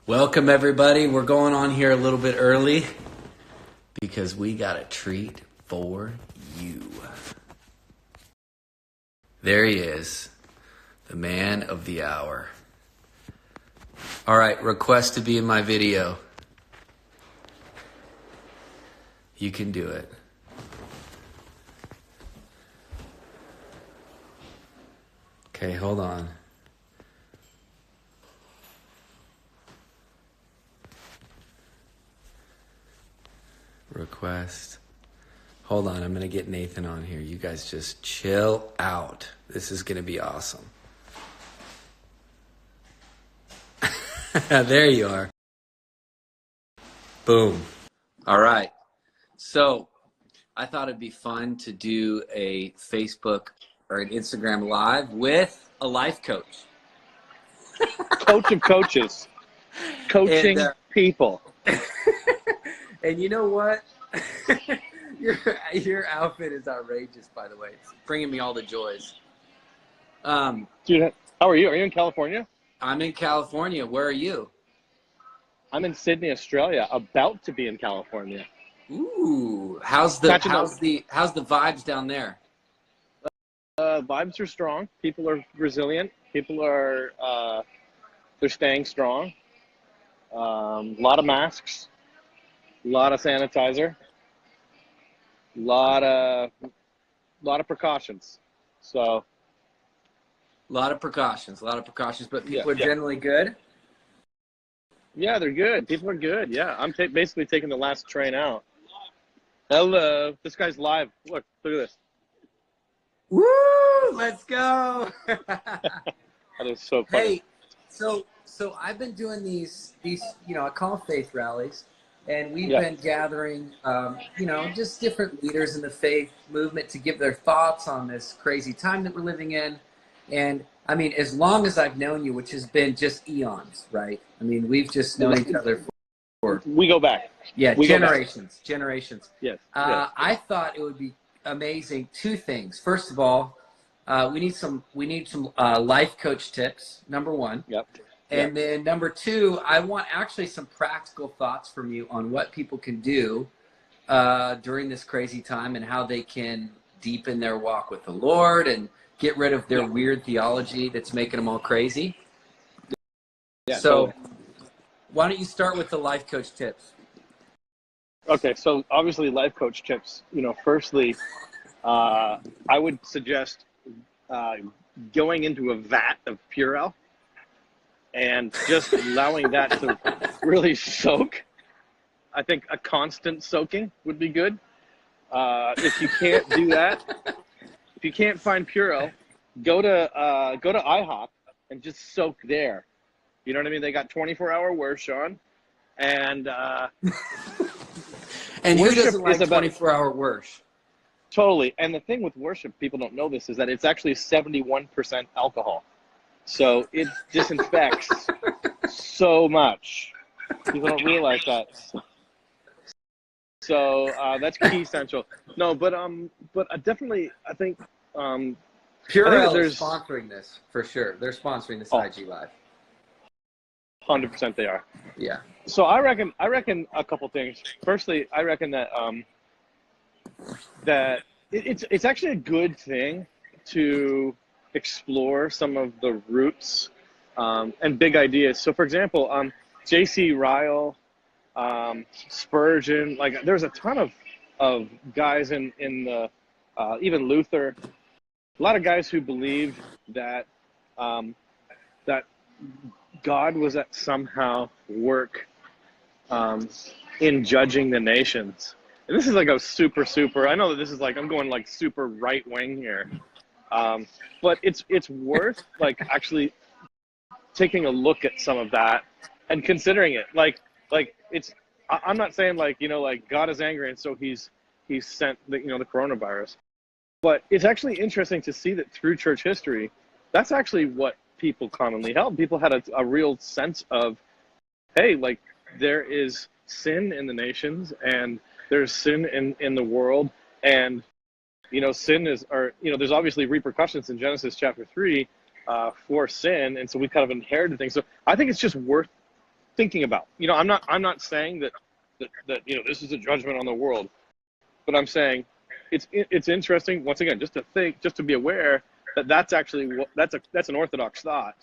Welcome, everybody. We're going on here a little bit early because we got a treat for you. There he is, the man of the hour. All right, request to be in my video. You can do it. Okay, hold on. Request. Hold on, I'm going to get Nathan on here. You guys just chill out. This is going to be awesome. There you are. Boom. All right. So I thought it'd be fun to do a Facebook or an Instagram live with a life coach. Coach of coaches. Coaching people. And you know what? Your outfit is outrageous, by the way. It's bringing me all the joys. Dude, how are you? Are you in California? I'm in California. Where are you? I'm in Sydney, Australia. About to be in California. Ooh, how's the vibes down there? Vibes are strong. People are resilient. People are they're staying strong. A lot of masks. A lot of sanitizer, a lot of precautions. So, a lot of precautions, but people are generally good. Yeah, they're good. People are good. Yeah, I'm basically taking the last train out. Hello, this guy's live. Look at this. Woo! Let's go. That is so funny. Hey, so I've been doing these I call them faith rallies. And we've been gathering, just different leaders in the faith movement to give their thoughts on this crazy time that we're living in. And I mean, as long as I've known you, which has been just eons, right? I mean, we've just known each other for we go back. Yeah, generations. Yes. I thought it would be amazing. Two things. First of all, we need some life coach tips. Number one. Yep. And then number two, I want actually some practical thoughts from you on what people can do during this crazy time and how they can deepen their walk with the Lord and get rid of their weird theology that's making them all crazy. Yeah. So why don't you start with the life coach tips? Okay, so obviously life coach tips. Firstly, I would suggest going into a vat of Purell and just allowing that to really soak. I think a constant soaking would be good. If you can't do that, if you can't find Purell, go to IHOP and just soak there. You know what I mean? They got 24-hour worship on, and and who doesn't like 24-hour worship? Totally. And the thing with worship, people don't know this, is that it's actually 71% alcohol. So it disinfects so much. People don't realize that. So that's key essential. No, but definitely, I think Purell is sponsoring this for sure. They're sponsoring this IG Live. 100% they are. Yeah. So I reckon a couple things. Firstly, I reckon that that it's actually a good thing to explore some of the roots and big ideas. So, for example, J.C. Ryle, Spurgeon, like there's a ton of guys in the even Luther, a lot of guys who believed that that God was at somehow work in judging the nations. And this is like a super. I know that this is like I'm going like super right wing here. But it's worth like actually taking a look at some of that and considering it. Like it's I'm not saying like God is angry and so he's sent the coronavirus. But it's actually interesting to see that through church history, that's actually what people commonly held. People had a real sense of, hey, like there is sin in the nations and there's sin in the world, and sin is, there's obviously repercussions in Genesis chapter 3 for sin, and so we kind of inherited things. So I think it's just worth thinking about. You know, I'm not saying that you know, this is a judgment on the world, but I'm saying it's interesting, once again, just to think, just to be aware that that's actually that's an orthodox thought,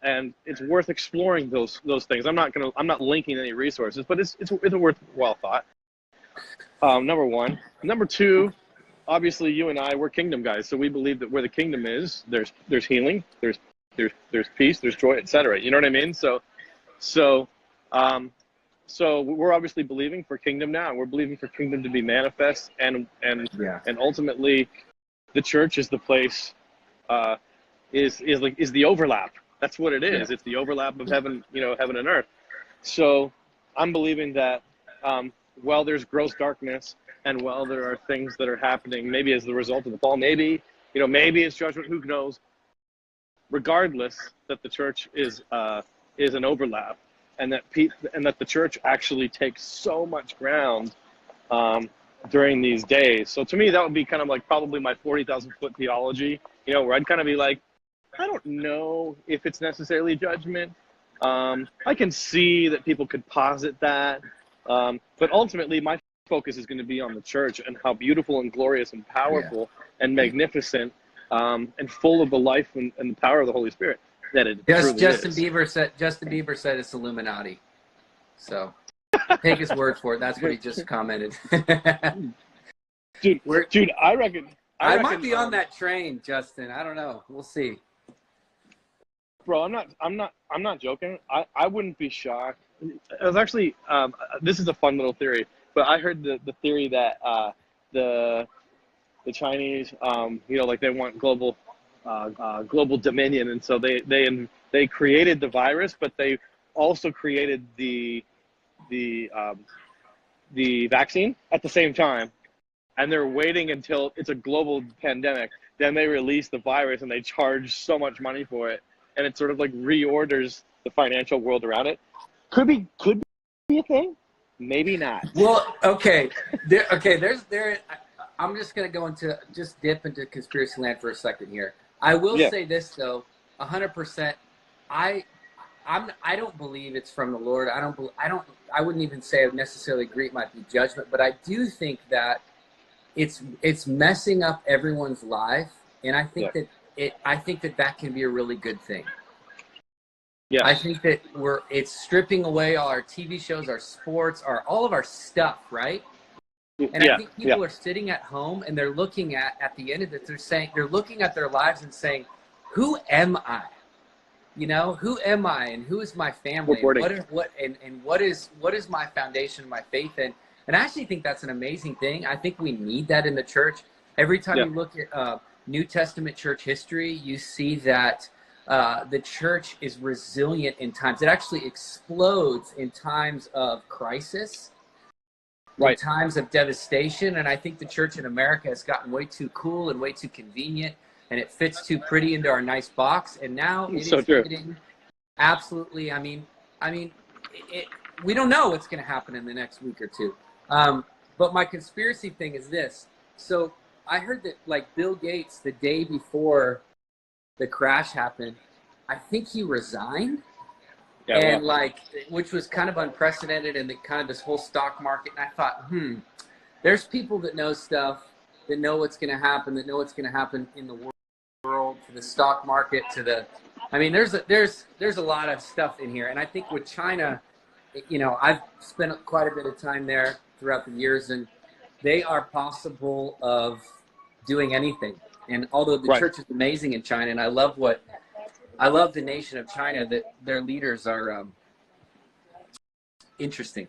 and it's worth exploring those things. I'm not linking any resources, but it's a worthwhile thought. Number one. Number two, obviously you and I, we're kingdom guys, so we believe that where the kingdom is, there's healing, there's peace, there's joy, etc. You know what I mean? So we're obviously believing for kingdom now. We're believing for kingdom to be manifest, and ultimately, the church is the place, is the overlap. That's what it is. Yeah. It's the overlap of heaven, you know, heaven and earth. So I'm believing that while there's gross darkness, and while there are things that are happening, maybe as the result of the fall, maybe, you know, maybe it's judgment, who knows? Regardless, that the church is an overlap, and that the church actually takes so much ground during these days. So to me, that would be kind of like probably my 40,000 foot theology, you know, where I'd kind of be like, I don't know if it's necessarily judgment. I can see that people could posit that, but ultimately my focus is going to be on the church and how beautiful and glorious and powerful and magnificent and full of the life and the power of the Holy Spirit that it truly Justin is. Bieber said it's Illuminati. So take his word for it. That's what he just commented. Dude, I reckon might be on that train, Justin. I don't know. We'll see. Bro, I'm not joking. I wouldn't be shocked. It was actually this is a fun little theory, but I heard the theory that the Chinese, you know, like they want global dominion, and so they created the virus, but they also created the vaccine at the same time, and they're waiting until it's a global pandemic. Then they release the virus, and they charge so much money for it, and it sort of like reorders the financial world around it. Could be a thing, maybe not. Well, okay, I'm just gonna dip into conspiracy land for a second here. I will say this though, 100%. I don't believe it's from the Lord. I wouldn't even say I necessarily agree it might be judgment, but I do think that it's messing up everyone's life, and I think that can be a really good thing. Yeah, I think that it's stripping away all our TV shows, our sports, all of our stuff, right? And I think people are sitting at home and they're looking at the end of it. They're looking at their lives and saying, "Who am I? You know, who am I, and who is my family? What is my foundation, my faith in?" And I actually think that's an amazing thing. I think we need that in the church. Every time you look at New Testament church history, you see that the church is resilient in times. It actually explodes in times of crisis, in times of devastation. And I think the church in America has gotten way too cool and way too convenient, and it fits too pretty into our nice box. And now it is getting absolutely. I mean, we don't know what's going to happen in the next week or two. But my conspiracy thing is this. So I heard that like Bill Gates, the day before the crash happened, I think he resigned, which was kind of unprecedented in the kind of this whole stock market. And I thought, there's people that know stuff, that know what's going to happen, in the world, to the stock market, there's a lot of stuff in here. And I think with China, you know, I've spent quite a bit of time there throughout the years, and they are possible of doing anything. And although the church is amazing in China, and I love the nation of China, that their leaders are interesting.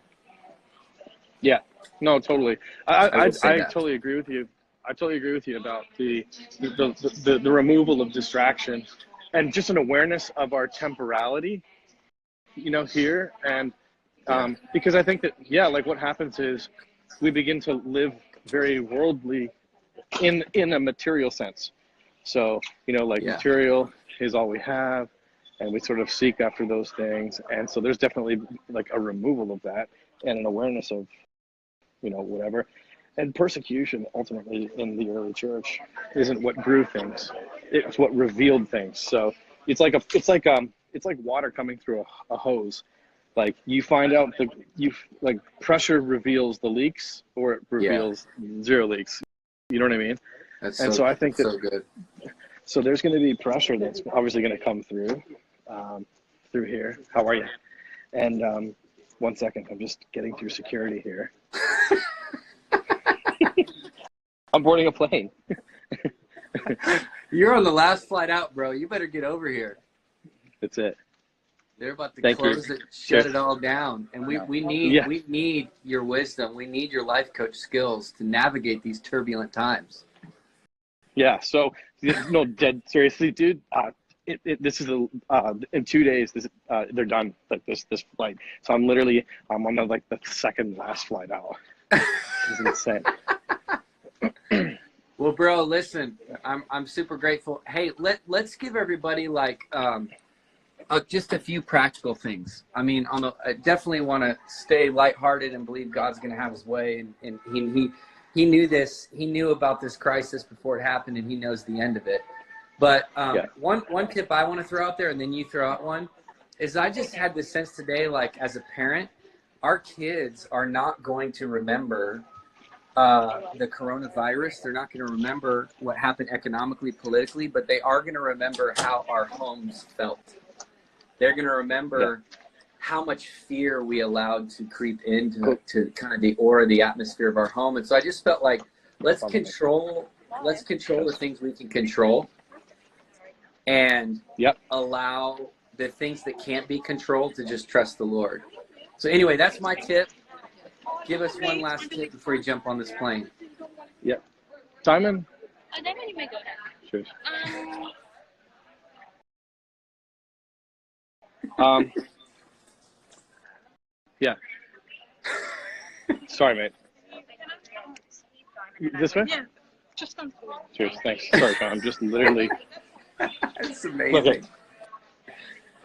Yeah, no, totally. I totally agree with you. I totally agree with you about the removal of distraction and just an awareness of our temporality, you know, here. And because I think that, like what happens is we begin to live very worldly in a material sense. So, you know, like material is all we have, and we sort of seek after those things. And so there's definitely like a removal of that and an awareness of, you know, whatever. And persecution ultimately in the early church isn't what grew things. It's what revealed things. So it's like water coming through a hose. Like you find out like pressure reveals the leaks or it reveals zero leaks. You know what I mean? So I think that so good. so there's going to be pressure that's obviously going to come through through here. How are you? And 1 second, I'm just getting through security here. I'm boarding a plane. You're on the last flight out, bro. You better get over here. That's it. They're about to close it, shut it all down, and we need your wisdom. We need your life coach skills to navigate these turbulent times. Yeah. So no, dead seriously, dude. This is in 2 days. They're done. Like this flight. So I'm on like the second last flight out. It's insane. Well, bro, listen, I'm super grateful. Hey, let's give everybody like just a few practical things. I mean, I definitely want to stay lighthearted and believe God's going to have His way, and he knew this. He knew about this crisis before it happened, and He knows the end of it. But one tip I want to throw out there, and then you throw out one, is I just had this sense today, like as a parent, our kids are not going to remember the coronavirus. They're not going to remember what happened economically, politically, but they are going to remember how our homes felt. They're going to remember how much fear we allowed to creep into to kind of the aura, the atmosphere of our home. And so I just felt like let's control the things we can control, and allow the things that can't be controlled to just trust the Lord. So anyway, that's my tip. Give us one last tip before you jump on this plane. Yeah. Simon? Cheers. Yeah. Sorry, mate. This way? Yeah. Just come through. Cheers. Thanks. Sorry, Sean. I'm just literally. That's amazing.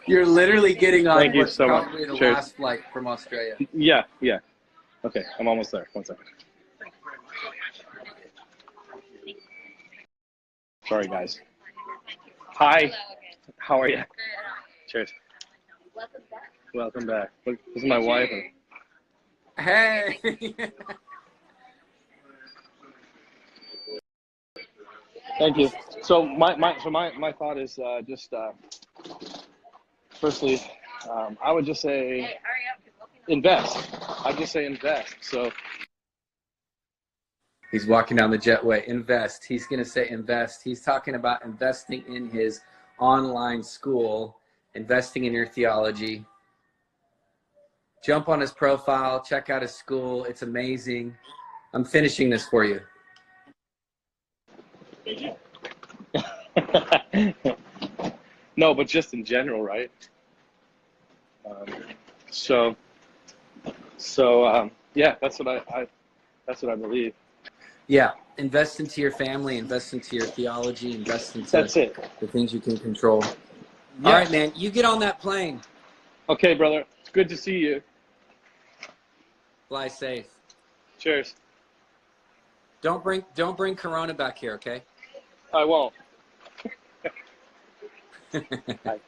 You're literally getting on what's so probably much. the last flight from Australia. Yeah. Okay, I'm almost there. 1 second. Sorry, guys. Hi. How are you? Cheers. Welcome back. Look, this is my wife. Hey. Thank you. So my thought is firstly, I would just say invest. I'd just say invest. So He's walking down the jetway. Invest. He's going to say invest. He's talking about investing in his online school, investing in your theology. Jump on his profile. Check out his school. It's amazing. I'm finishing this for you. No, but just in general, right? Yeah, that's what I believe. Yeah, invest into your family, invest into your theology, invest into the things you can control. Yeah. All right, man, you get on that plane. Okay, brother. It's good to see you. Fly safe. Cheers. Don't bring Corona back here, okay? I won't. Bye.